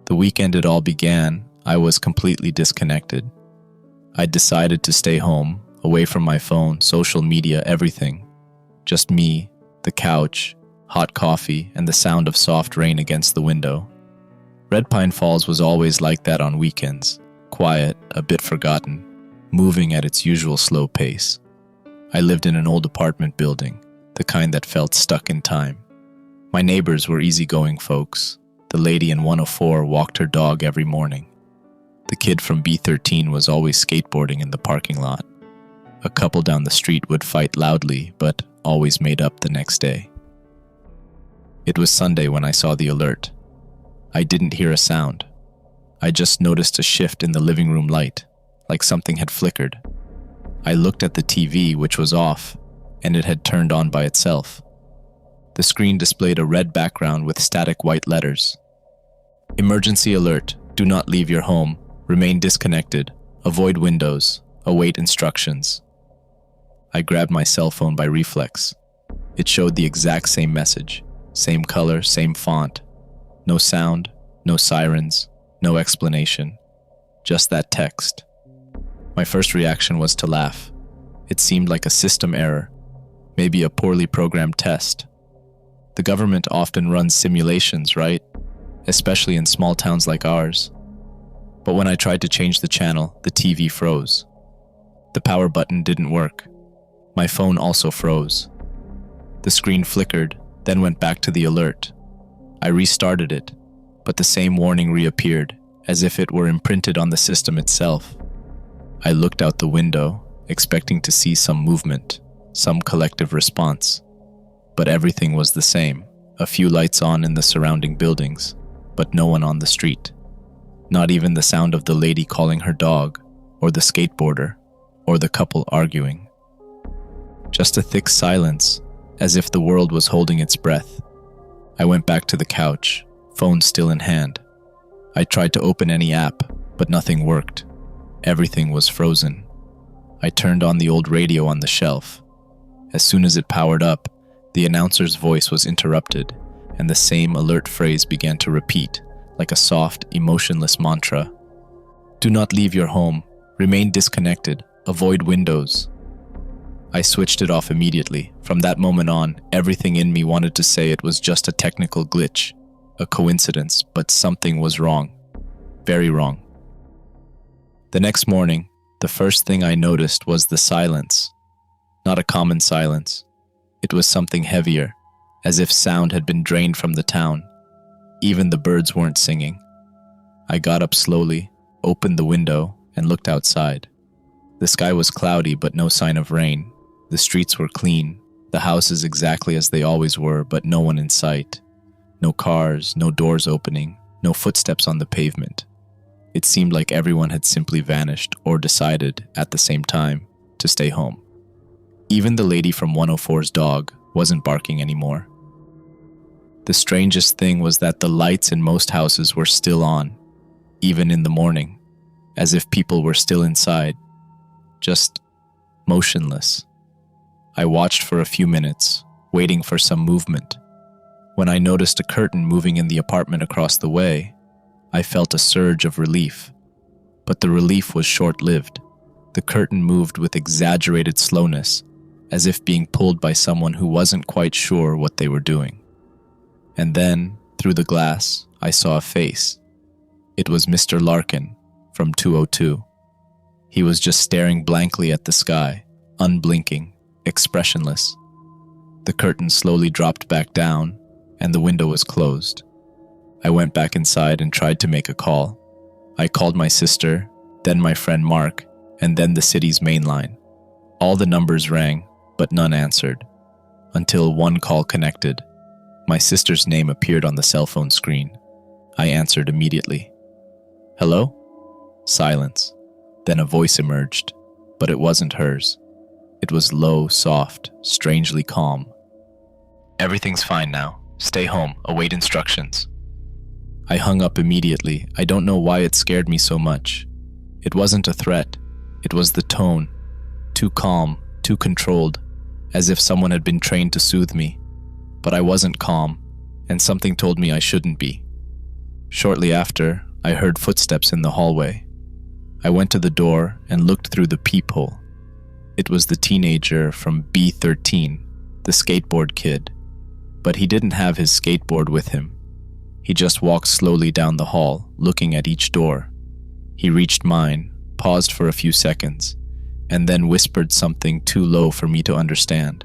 The weekend it all began, I was completely disconnected. I'd decided to stay home, away from my phone, social media, everything. Just me, the couch, hot coffee, and the sound of soft rain against the window. Red Pine Falls was always like that on weekends, quiet, a bit forgotten, moving at its usual slow pace. I lived in an old apartment building, the kind that felt stuck in time. My neighbors were easygoing folks. The lady in 104 walked her dog every morning. The kid from B13 was always skateboarding in the parking lot. A couple down the street would fight loudly, but always made up the next day. It was Sunday when I saw the alert. I didn't hear a sound. I just noticed a shift in the living room light, like something had flickered. I looked at the TV, which was off, and it had turned on by itself. The screen displayed a red background with static white letters. Emergency alert. Do not leave your home. Remain disconnected. Avoid windows. Await instructions. I grabbed my cell phone by reflex. It showed the exact same message. Same color, same font. No sound, no sirens, no explanation. Just that text. My first reaction was to laugh. It seemed like a system error, maybe a poorly programmed test. The government often runs simulations, right? Especially in small towns like ours. But when I tried to change the channel, the TV froze. The power button didn't work. My phone also froze. The screen flickered, then went back to the alert. I restarted it, but the same warning reappeared, as if it were imprinted on the system itself. I looked out the window, expecting to see some movement, some collective response. But everything was the same. A few lights on in the surrounding buildings, but no one on the street. Not even the sound of the lady calling her dog, or the skateboarder, or the couple arguing. Just a thick silence, as if the world was holding its breath. I went back to the couch, phone still in hand. I tried to open any app, but nothing worked. Everything was frozen. I turned on the old radio on the shelf. As soon as it powered up, the announcer's voice was interrupted, and the same alert phrase began to repeat, like a soft, emotionless mantra. Do not leave your home. Remain disconnected. Avoid windows. I switched it off immediately. From that moment on, everything in me wanted to say it was just a technical glitch, a coincidence, but something was wrong. Very wrong. The next morning, the first thing I noticed was the silence. Not a common silence. It was something heavier, as if sound had been drained from the town. Even the birds weren't singing. I got up slowly, opened the window, and looked outside. The sky was cloudy, but no sign of rain. The streets were clean, the houses exactly as they always were, but no one in sight. No cars, no doors opening, no footsteps on the pavement. It seemed like everyone had simply vanished or decided, at the same time, to stay home. Even the lady from 104's dog wasn't barking anymore. The strangest thing was that the lights in most houses were still on, even in the morning, as if people were still inside, just motionless. I watched for a few minutes, waiting for some movement. When I noticed a curtain moving in the apartment across the way, I felt a surge of relief. But the relief was short-lived. The curtain moved with exaggerated slowness, as if being pulled by someone who wasn't quite sure what they were doing. And then, through the glass, I saw a face. It was Mr. Larkin from 202. He was just staring blankly at the sky, unblinking, expressionless. The curtain slowly dropped back down, and the window was closed. I went back inside and tried to make a call. I called my sister, then my friend Mark, and then the city's main line. All the numbers rang, but none answered. Until one call connected. My sister's name appeared on the cell phone screen. I answered immediately. Hello? Silence. Then a voice emerged, but it wasn't hers. It was low, soft, strangely calm. Everything's fine now. Stay home. Await instructions. I hung up immediately. I don't know why it scared me so much. It wasn't a threat. It was the tone. Too calm, too controlled, as if someone had been trained to soothe me. But I wasn't calm, and something told me I shouldn't be. Shortly after, I heard footsteps in the hallway. I went to the door and looked through the peephole. It was the teenager from B13, the skateboard kid. But he didn't have his skateboard with him. He just walked slowly down the hall, looking at each door. He reached mine, paused for a few seconds, and then whispered something too low for me to understand.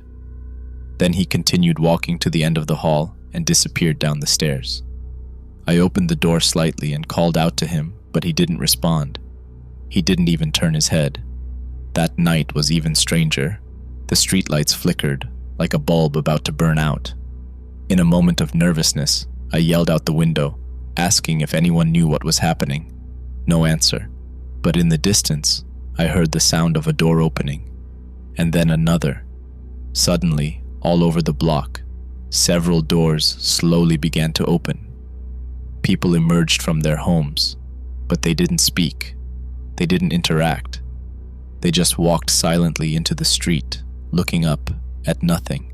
Then he continued walking to the end of the hall and disappeared down the stairs. I opened the door slightly and called out to him, but he didn't respond. He didn't even turn his head. That night was even stranger. The streetlights flickered, like a bulb about to burn out. In a moment of nervousness, I yelled out the window, asking if anyone knew what was happening. No answer. But in the distance, I heard the sound of a door opening, and then another. Suddenly, all over the block, several doors slowly began to open. People emerged from their homes, but they didn't speak. They didn't interact. They just walked silently into the street, looking up at nothing,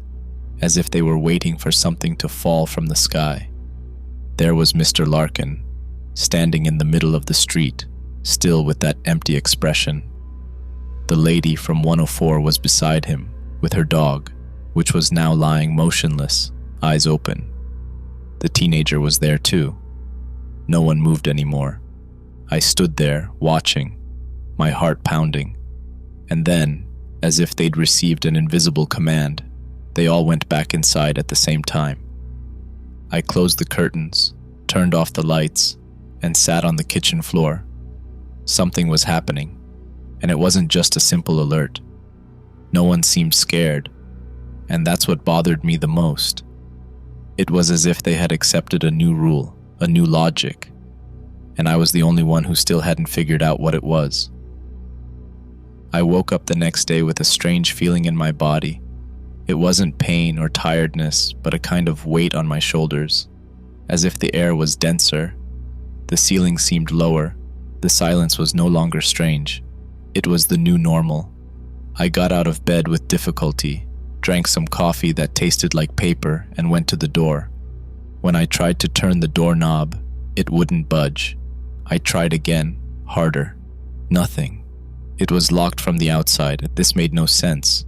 as if they were waiting for something to fall from the sky. There was Mr. Larkin, standing in the middle of the street, still with that empty expression. The lady from 104 was beside him, with her dog, which was now lying motionless, eyes open. The teenager was there too. No one moved anymore. I stood there, watching, my heart pounding. And then, as if they'd received an invisible command, they all went back inside at the same time. I closed the curtains, turned off the lights, and sat on the kitchen floor. Something was happening, and it wasn't just a simple alert. No one seemed scared, and that's what bothered me the most. It was as if they had accepted a new rule, a new logic, and I was the only one who still hadn't figured out what it was. I woke up the next day with a strange feeling in my body. It wasn't pain or tiredness, but a kind of weight on my shoulders, as if the air was denser. The ceiling seemed lower. The silence was no longer strange. It was the new normal. I got out of bed with difficulty, drank some coffee that tasted like paper, and went to the door. When I tried to turn the doorknob, it wouldn't budge. I tried again, harder. Nothing. It was locked from the outside. This made no sense.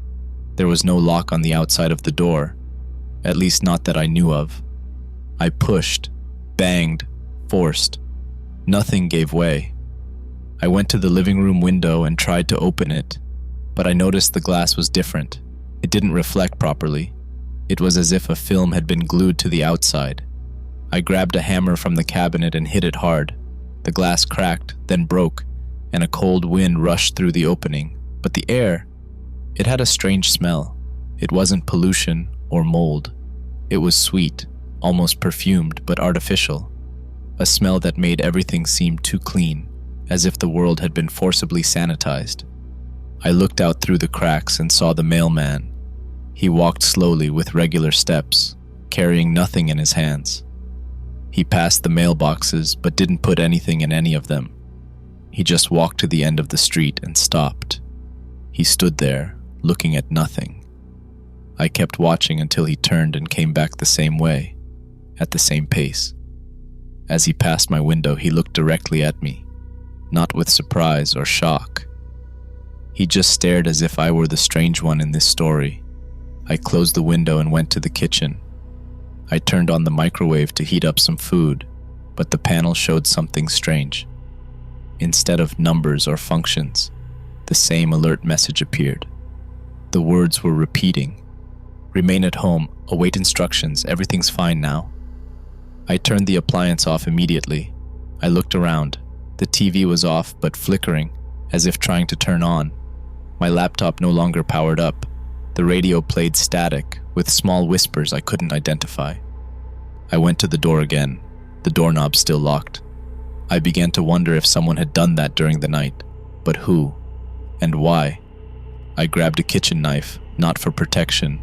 There was no lock on the outside of the door, at least not that I knew of. I pushed, banged, forced. Nothing gave way. I went to the living room window and tried to open it, but I noticed the glass was different. It didn't reflect properly. It was as if a film had been glued to the outside. I grabbed a hammer from the cabinet and hit it hard. The glass cracked, then broke, and a cold wind rushed through the opening. But the air, it had a strange smell. It wasn't pollution or mold. It was sweet, almost perfumed, but artificial. A smell that made everything seem too clean, as if the world had been forcibly sanitized. I looked out through the cracks and saw the mailman. He walked slowly with regular steps, carrying nothing in his hands. He passed the mailboxes but didn't put anything in any of them. He just walked to the end of the street and stopped. He stood there, looking at nothing. I kept watching until he turned and came back the same way, at the same pace. As he passed my window, he looked directly at me, not with surprise or shock. He just stared as if I were the strange one in this story. I closed the window and went to the kitchen. I turned on the microwave to heat up some food, but the panel showed something strange. Instead of numbers or functions, the same alert message appeared. The words were repeating. Remain at home, await instructions, everything's fine now. I turned the appliance off immediately. I looked around. The TV was off but flickering, as if trying to turn on. My laptop no longer powered up. The radio played static, with small whispers I couldn't identify. I went to the door again, the doorknob still locked. I began to wonder if someone had done that during the night, but who, and why? I grabbed a kitchen knife, not for protection,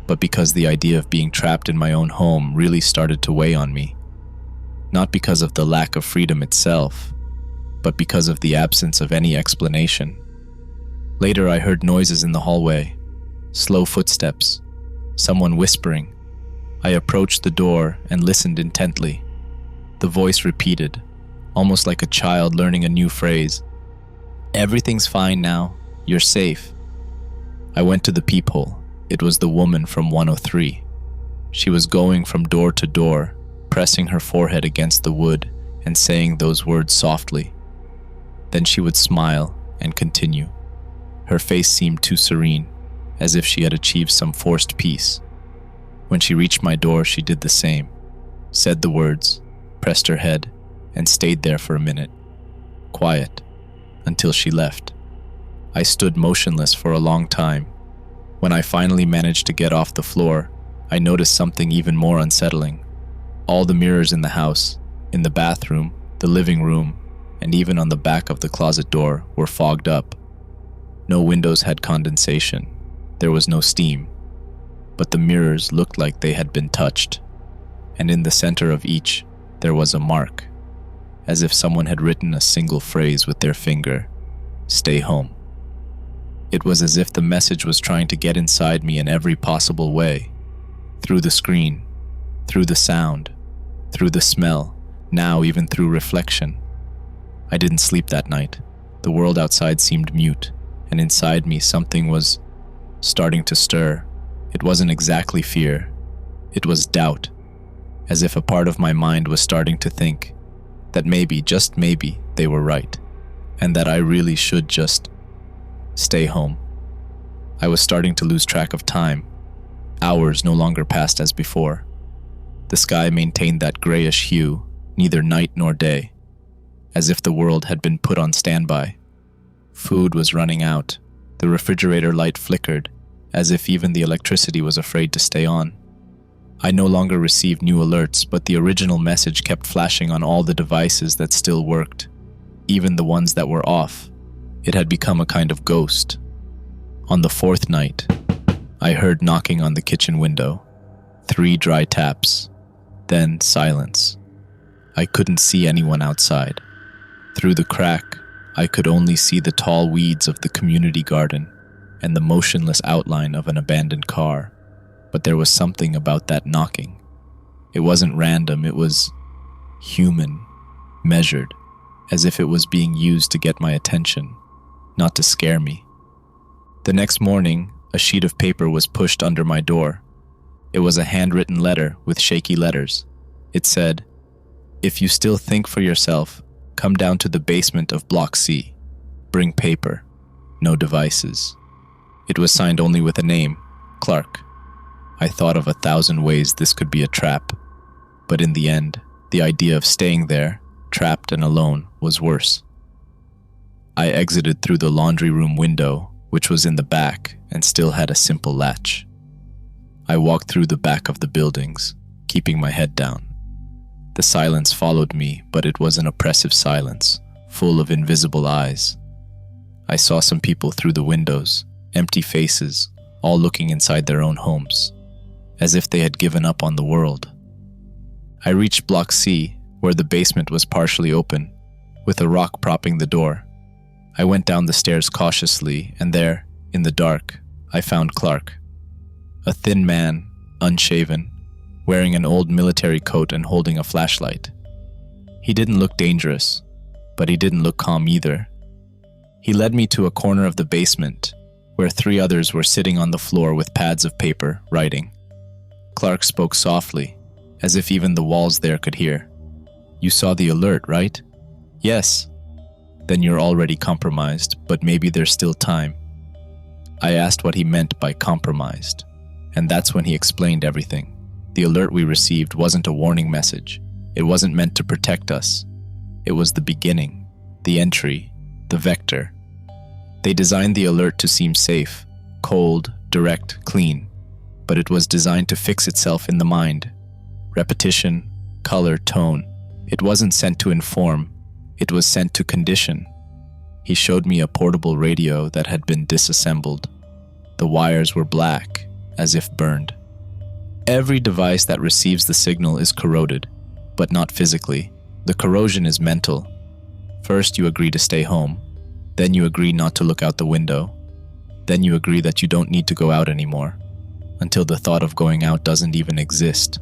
but because the idea of being trapped in my own home really started to weigh on me. Not because of the lack of freedom itself, but because of the absence of any explanation. Later I heard noises in the hallway, slow footsteps, someone whispering. I approached the door and listened intently. The voice repeated, almost like a child learning a new phrase. "Everything's fine now. You're safe." I went to the peephole. It was the woman from 103. She was going from door to door, pressing her forehead against the wood and saying those words softly. Then she would smile and continue. Her face seemed too serene, as if she had achieved some forced peace. When she reached my door, she did the same, said the words, pressed her head, and stayed there for a minute, quiet, until she left. I stood motionless for a long time. When I finally managed to get off the floor, I noticed something even more unsettling. All the mirrors in the house, in the bathroom, the living room, and even on the back of the closet door were fogged up. No windows had condensation. There was no steam. But the mirrors looked like they had been touched. And in the center of each, there was a mark, as if someone had written a single phrase with their finger: "Stay home." It was as if the message was trying to get inside me in every possible way. Through the screen, through the sound, through the smell, now even through reflection. I didn't sleep that night. The world outside seemed mute, and inside me something was starting to stir. It wasn't exactly fear. It was doubt, as if a part of my mind was starting to think that maybe, just maybe, they were right, and that I really should just stay home. I was starting to lose track of time. Hours no longer passed as before. The sky maintained that grayish hue, neither night nor day, as if the world had been put on standby. Food was running out. The refrigerator light flickered, as if even the electricity was afraid to stay on. I no longer received new alerts, but the original message kept flashing on all the devices that still worked, even the ones that were off. It had become a kind of ghost. On the fourth night, I heard knocking on the kitchen window. 3 dry taps. Then silence. I couldn't see anyone outside. Through the crack, I could only see the tall weeds of the community garden and the motionless outline of an abandoned car. But there was something about that knocking. It wasn't random, it was human, measured, as if it was being used to get my attention, not to scare me. The next morning, a sheet of paper was pushed under my door. It was a handwritten letter with shaky letters. It said, "If you still think for yourself, come down to the basement of Block C. Bring paper. No devices." It was signed only with a name, Clark. I thought of 1,000 ways this could be a trap, but in the end, the idea of staying there, trapped and alone, was worse. I exited through the laundry room window, which was in the back and still had a simple latch. I walked through the back of the buildings, keeping my head down. The silence followed me, but it was an oppressive silence, full of invisible eyes. I saw some people through the windows, empty faces, all looking inside their own homes, as if they had given up on the world. I reached Block C, where the basement was partially open, with a rock propping the door. I went down the stairs cautiously, and there, in the dark, I found Clark. A thin man, unshaven, wearing an old military coat and holding a flashlight. He didn't look dangerous, but he didn't look calm either. He led me to a corner of the basement, where 3 others were sitting on the floor with pads of paper, writing. Clark spoke softly, as if even the walls there could hear. "You saw the alert, right?" "Yes." "Then you're already compromised, but maybe there's still time." I asked what he meant by compromised, and that's when he explained everything. The alert we received wasn't a warning message. It wasn't meant to protect us. It was the beginning, the entry, the vector. They designed the alert to seem safe, cold, direct, clean, but it was designed to fix itself in the mind. Repetition, color, tone. It wasn't sent to inform. It was sent to condition. He showed me a portable radio that had been disassembled. The wires were black, as if burned. Every device that receives the signal is corroded, but not physically. The corrosion is mental. First you agree to stay home, then you agree not to look out the window, then you agree that you don't need to go out anymore, until the thought of going out doesn't even exist.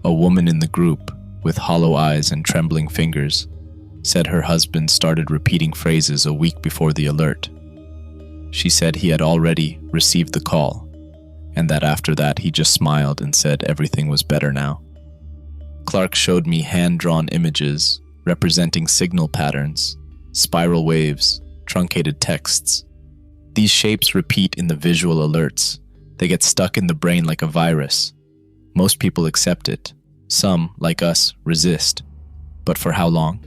A woman in the group, with hollow eyes and trembling fingers, said her husband started repeating phrases a week before the alert. She said he had already received the call, and that after that he just smiled and said everything was better now. Clark showed me hand-drawn images representing signal patterns, spiral waves, truncated texts. These shapes repeat in the visual alerts. They get stuck in the brain like a virus. Most people accept it. Some, like us, resist. But for how long?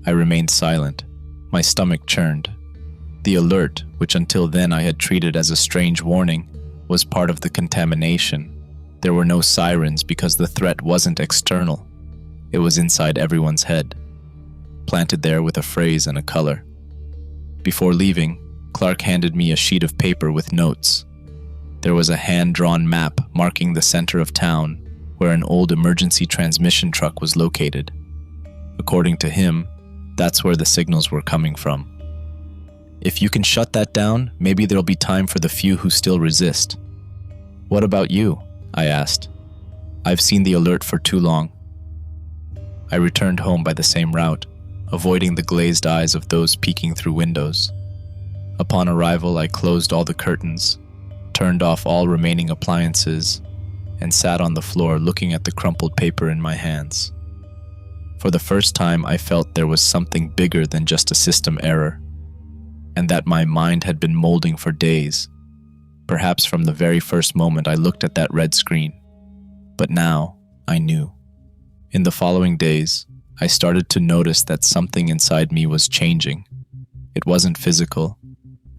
I remained silent. My stomach churned. The alert, which until then I had treated as a strange warning, was part of the contamination. There were no sirens because the threat wasn't external. It was inside everyone's head, planted there with a phrase and a color. Before leaving, Clark handed me a sheet of paper with notes. There was a hand-drawn map marking the center of town where an old emergency transmission truck was located. According to him, that's where the signals were coming from. If you can shut that down, maybe there'll be time for the few who still resist. What about you? I asked. I've seen the alert for too long. I returned home by the same route, avoiding the glazed eyes of those peeking through windows. Upon arrival, I closed all the curtains, turned off all remaining appliances, and sat on the floor looking at the crumpled paper in my hands. For the first time, I felt there was something bigger than just a system error, and that my mind had been molding for days, perhaps from the very first moment I looked at that red screen. But now, I knew. In the following days, I started to notice that something inside me was changing. It wasn't physical.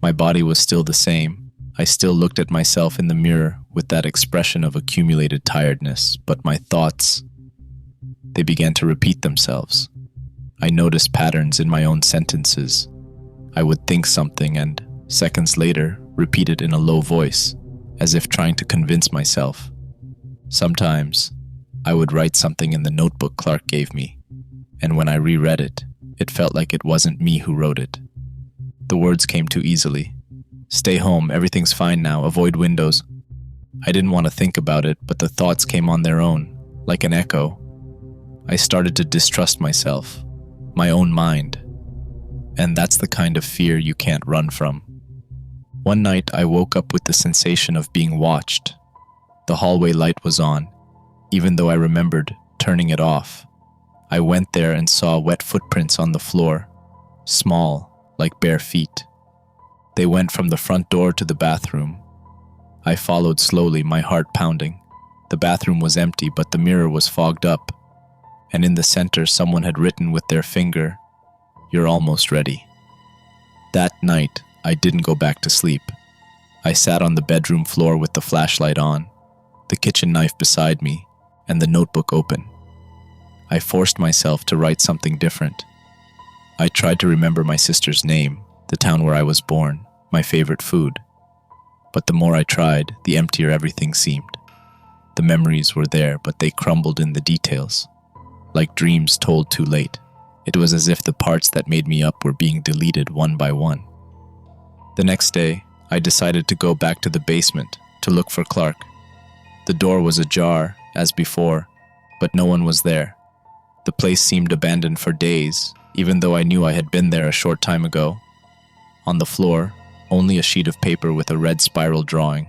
My body was still the same. I still looked at myself in the mirror with that expression of accumulated tiredness, but my thoughts, they began to repeat themselves. I noticed patterns in my own sentences. I would think something and, seconds later, repeat it in a low voice, as if trying to convince myself. Sometimes, I would write something in the notebook Clark gave me, and when I reread it, it felt like it wasn't me who wrote it. The words came too easily. Stay home, everything's fine now, avoid windows. I didn't want to think about it, but the thoughts came on their own, like an echo. I started to distrust myself, my own mind. And that's the kind of fear you can't run from. One night, I woke up with the sensation of being watched. The hallway light was on, even though I remembered turning it off. I went there and saw wet footprints on the floor, small, like bare feet. They went from the front door to the bathroom. I followed slowly, my heart pounding. The bathroom was empty, but the mirror was fogged up, and in the center someone had written with their finger, "You're almost ready." That night, I didn't go back to sleep. I sat on the bedroom floor with the flashlight on, the kitchen knife beside me, and the notebook open. I forced myself to write something different. I tried to remember my sister's name, the town where I was born, my favorite food. But the more I tried, the emptier everything seemed. The memories were there, but they crumbled in the details, like dreams told too late. It was as if the parts that made me up were being deleted one by one. The next day, I decided to go back to the basement to look for Clark. The door was ajar, as before, but no one was there. The place seemed abandoned for days, even though I knew I had been there a short time ago. On the floor, only a sheet of paper with a red spiral drawing.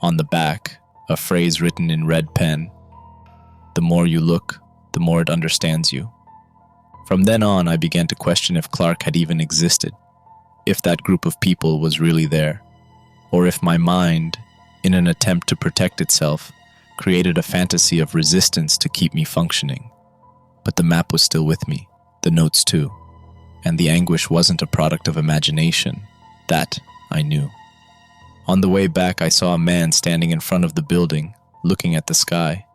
On the back, a phrase written in red pen. The more you look, the more it understands you. From then on, I began to question if Clark had even existed, if that group of people was really there, or if my mind, in an attempt to protect itself, created a fantasy of resistance to keep me functioning. But the map was still with me, the notes too, and the anguish wasn't a product of imagination. That I knew. On the way back, I saw a man standing in front of the building, looking at the sky.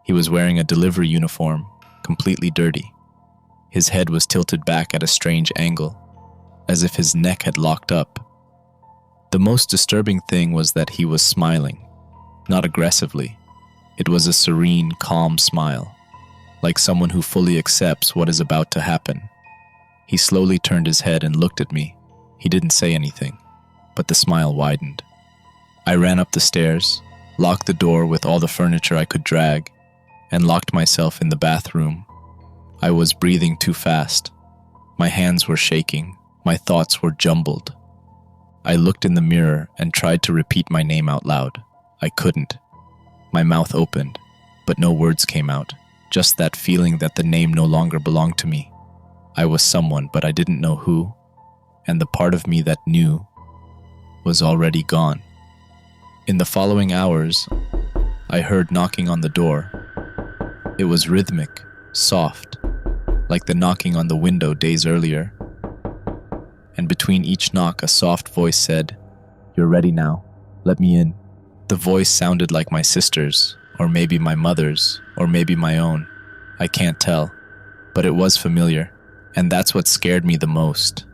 He was wearing a delivery uniform, completely dirty. His head was tilted back at a strange angle, as if his neck had locked up. The most disturbing thing was that he was smiling, not aggressively. It was a serene, calm smile, like someone who fully accepts what is about to happen. He slowly turned his head and looked at me. He didn't say anything, but the smile widened. I ran up the stairs, locked the door with all the furniture I could drag, and locked myself in the bathroom. I was breathing too fast. My hands were shaking. My thoughts were jumbled. I looked in the mirror and tried to repeat my name out loud. I couldn't. My mouth opened, but no words came out. Just that feeling that the name no longer belonged to me. I was someone, but I didn't know who, and the part of me that knew was already gone. In the following hours, I heard knocking on the door. It was rhythmic, soft, like the knocking on the window days earlier. And between each knock, a soft voice said, "You're ready now. Let me in." The voice sounded like my sister's, or maybe my mother's, or maybe my own. I can't tell, but it was familiar, and that's what scared me the most.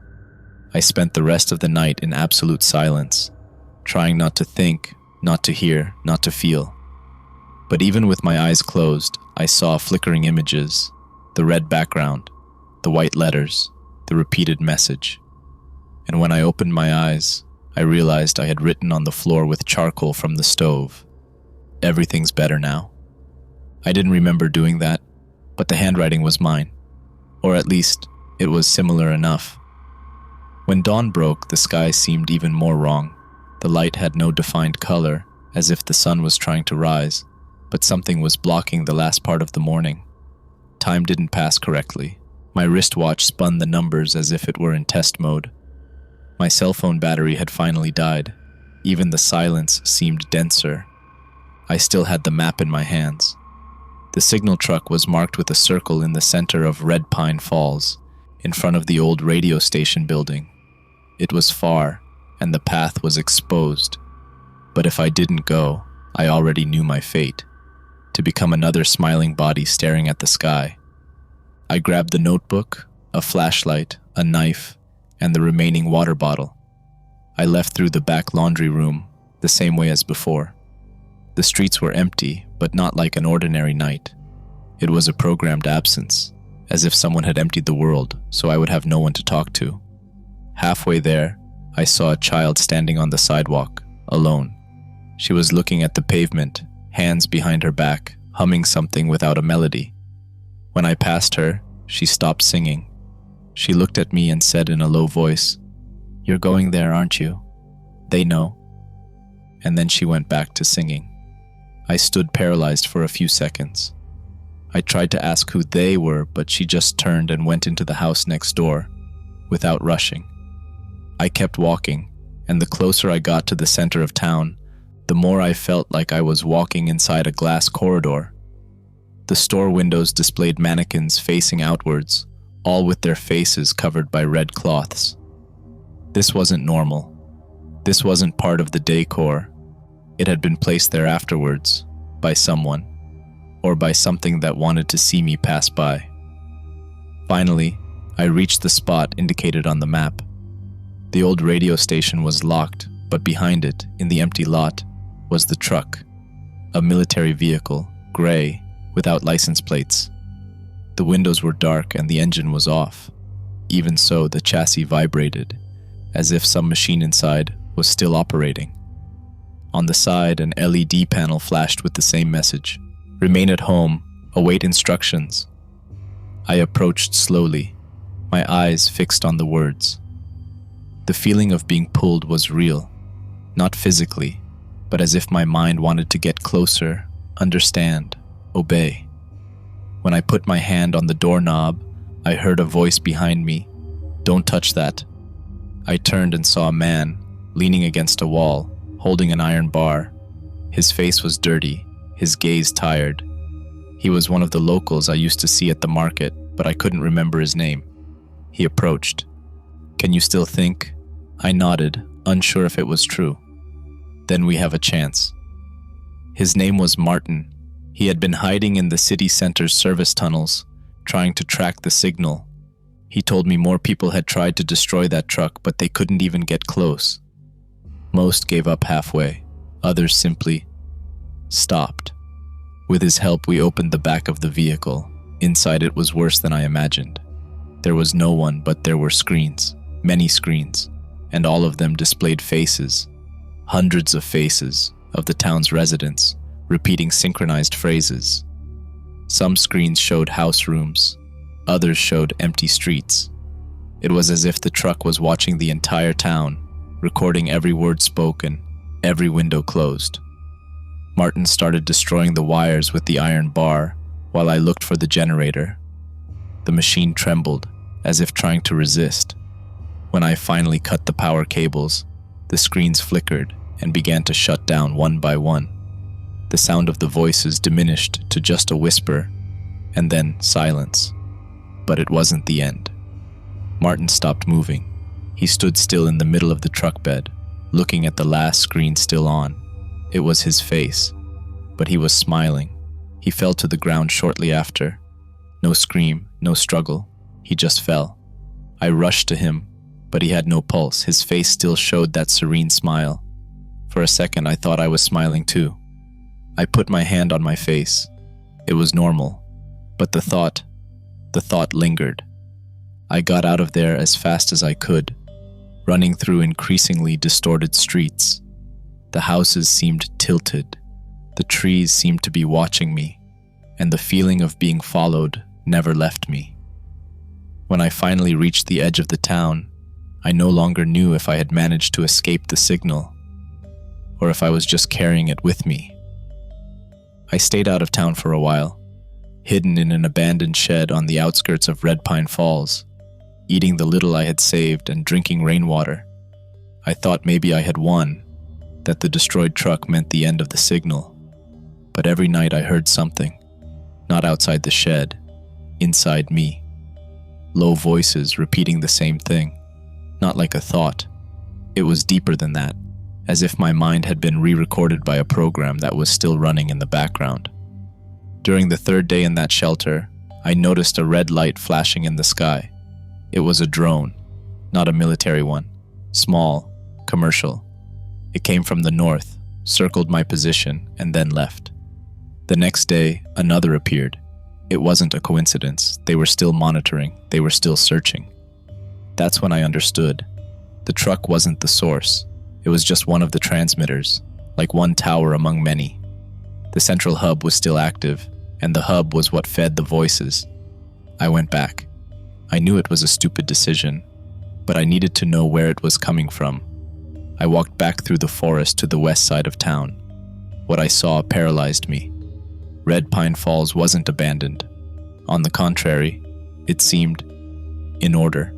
I spent the rest of the night in absolute silence, trying not to think, not to hear, not to feel. But even with my eyes closed, I saw flickering images, the red background, the white letters, the repeated message. And when I opened my eyes, I realized I had written on the floor with charcoal from the stove, "Everything's better now." I didn't remember doing that, but the handwriting was mine. Or at least, it was similar enough. When dawn broke, the sky seemed even more wrong. The light had no defined color, as if the sun was trying to rise, but something was blocking the last part of the morning. Time didn't pass correctly. My wristwatch spun the numbers as if it were in test mode. My cell phone battery had finally died. Even the silence seemed denser. I still had the map in my hands. The signal truck was marked with a circle in the center of Red Pine Falls, in front of the old radio station building. It was far, and the path was exposed. But if I didn't go, I already knew my fate, to become another smiling body staring at the sky. I grabbed the notebook, a flashlight, a knife, and the remaining water bottle. I left through the back laundry room, the same way as before. The streets were empty, but not like an ordinary night. It was a programmed absence, as if someone had emptied the world, so I would have no one to talk to. Halfway there, I saw a child standing on the sidewalk, alone. She was looking at the pavement, hands behind her back, humming something without a melody. When I passed her, she stopped singing. She looked at me and said in a low voice, "You're going there, aren't you? They know." And then she went back to singing. I stood paralyzed for a few seconds. I tried to ask who they were, but she just turned and went into the house next door, without rushing. I kept walking, and the closer I got to the center of town, the more I felt like I was walking inside a glass corridor. The store windows displayed mannequins facing outwards, all with their faces covered by red cloths. This wasn't normal. This wasn't part of the decor. It had been placed there afterwards, by someone, or by something that wanted to see me pass by. Finally, I reached the spot indicated on the map. The old radio station was locked, but behind it, in the empty lot, was the truck, a military vehicle, gray, without license plates. The windows were dark and the engine was off. Even so, the chassis vibrated, as if some machine inside was still operating. On the side, an LED panel flashed with the same message: "Remain at home, await instructions." I approached slowly, my eyes fixed on the words. The feeling of being pulled was real, not physically, but as if my mind wanted to get closer, understand, obey. When I put my hand on the doorknob, I heard a voice behind me, "Don't touch that." I turned and saw a man, leaning against a wall, holding an iron bar. His face was dirty, his gaze tired. He was one of the locals I used to see at the market, but I couldn't remember his name. He approached. "Can you still think?" I nodded, unsure if it was true. "Then we have a chance." His name was Martin. He had been hiding in the city center's service tunnels, trying to track the signal. He told me more people had tried to destroy that truck, but they couldn't even get close. Most gave up halfway. Others simply stopped. With his help, we opened the back of the vehicle. Inside, it was worse than I imagined. There was no one, but there were screens, many screens, and all of them displayed faces, hundreds of faces of the town's residents, repeating synchronized phrases. Some screens showed house rooms, others showed empty streets. It was as if the truck was watching the entire town, recording every word spoken, every window closed. Martin started destroying the wires with the iron bar while I looked for the generator. The machine trembled, as if trying to resist. When I finally cut the power cables, the screens flickered and began to shut down one by one. The sound of the voices diminished to just a whisper, and then silence. But it wasn't the end. Martin stopped moving. He stood still in the middle of the truck bed, looking at the last screen still on. It was his face, but he was smiling. He fell to the ground shortly after. No scream, no struggle. He just fell. I rushed to him, but he had no pulse. His face still showed that serene smile. For a second, I thought I was smiling too. I put my hand on my face. It was normal, but the thought lingered. I got out of there as fast as I could, running through increasingly distorted streets. The houses seemed tilted. The trees seemed to be watching me, and the feeling of being followed never left me. When I finally reached the edge of the town, I no longer knew if I had managed to escape the signal, or if I was just carrying it with me. I stayed out of town for a while, hidden in an abandoned shed on the outskirts of Red Pine Falls, eating the little I had saved and drinking rainwater. I thought maybe I had won, that the destroyed truck meant the end of the signal. But every night I heard something, not outside the shed, inside me. Low voices repeating the same thing, not like a thought. It was deeper than that, as if my mind had been re-recorded by a program that was still running in the background. During the third day in that shelter, I noticed a red light flashing in the sky. It was a drone, not a military one, small, commercial. It came from the north, circled my position, and then left. The next day, another appeared. It wasn't a coincidence. They were still monitoring. They were still searching. That's when I understood. The truck wasn't the source. It was just one of the transmitters, like one tower among many. The central hub was still active, and the hub was what fed the voices. I went back. I knew it was a stupid decision, but I needed to know where it was coming from. I walked back through the forest to the west side of town. What I saw paralyzed me. Red Pine Falls wasn't abandoned. On the contrary, it seemed in order.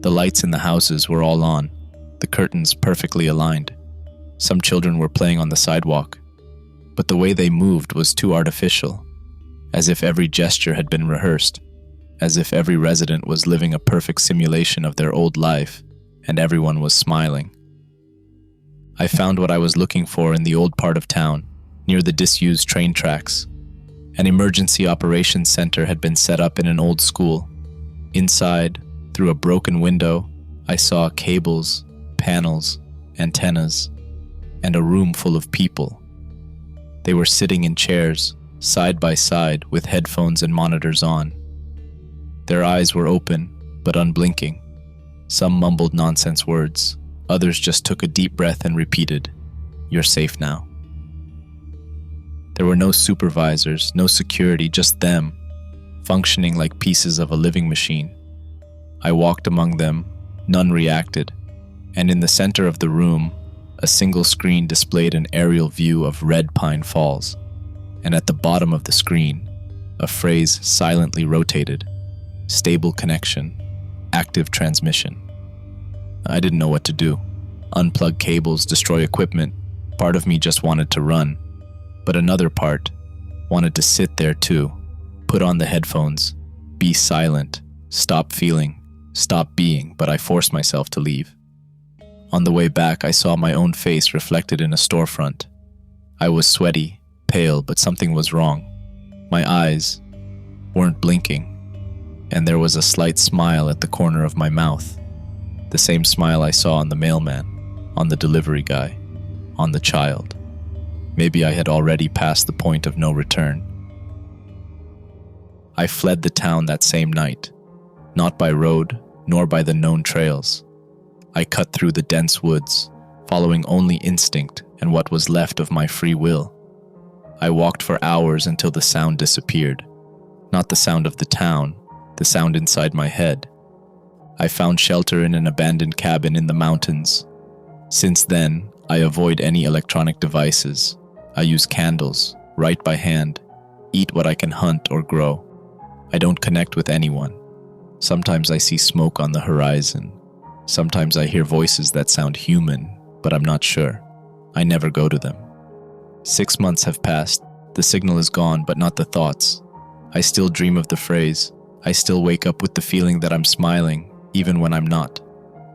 The lights in the houses were all on, the curtains perfectly aligned. Some children were playing on the sidewalk, but the way they moved was too artificial, as if every gesture had been rehearsed, as if every resident was living a perfect simulation of their old life, and everyone was smiling. I found what I was looking for in the old part of town, near the disused train tracks. An emergency operations center had been set up in an old school. Inside, through a broken window, I saw cables, panels, antennas, and a room full of people. They were sitting in chairs, side by side, with headphones and monitors on. Their eyes were open, but unblinking. Some mumbled nonsense words. Others just took a deep breath and repeated, "You're safe now." There were no supervisors, no security, just them, functioning like pieces of a living machine. I walked among them, none reacted, and in the center of the room, a single screen displayed an aerial view of Red Pine Falls, and at the bottom of the screen, a phrase silently rotated, "Stable connection, active transmission." I didn't know what to do. Unplug cables, destroy equipment. Part of me just wanted to run, but another part wanted to sit there too, put on the headphones, be silent, stop feeling, stop being, but I forced myself to leave. On the way back, I saw my own face reflected in a storefront. I was sweaty, pale, but something was wrong. My eyes weren't blinking, and there was a slight smile at the corner of my mouth. The same smile I saw on the mailman, on the delivery guy, on the child. Maybe I had already passed the point of no return. I fled the town that same night, not by road, nor by the known trails. I cut through the dense woods, following only instinct and what was left of my free will. I walked for hours until the sound disappeared. Not the sound of the town, the sound inside my head. I found shelter in an abandoned cabin in the mountains. Since then, I avoid any electronic devices. I use candles, write by hand, eat what I can hunt or grow. I don't connect with anyone. Sometimes I see smoke on the horizon. Sometimes I hear voices that sound human, but I'm not sure. I never go to them. 6 months have passed. The signal is gone, but not the thoughts. I still dream of the phrase. I still wake up with the feeling that I'm smiling, even when I'm not.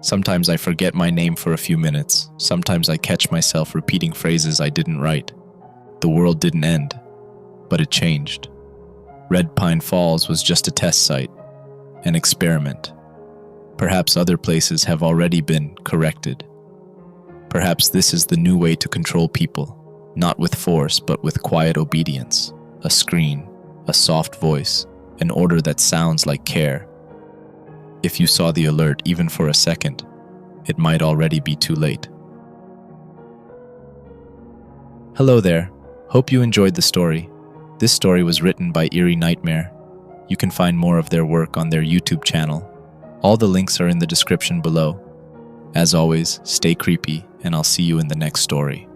Sometimes I forget my name for a few minutes. Sometimes I catch myself repeating phrases I didn't write. The world didn't end, but it changed. Red Pine Falls was just a test site, an experiment. Perhaps other places have already been corrected. Perhaps this is the new way to control people, not with force, but with quiet obedience, a screen, a soft voice, an order that sounds like care. If you saw the alert even for a second, it might already be too late. Hello there. Hope you enjoyed the story. This story was written by Eerie Nightmare. You can find more of their work on their YouTube channel. All the links are in the description below. As always, stay creepy, and I'll see you in the next story.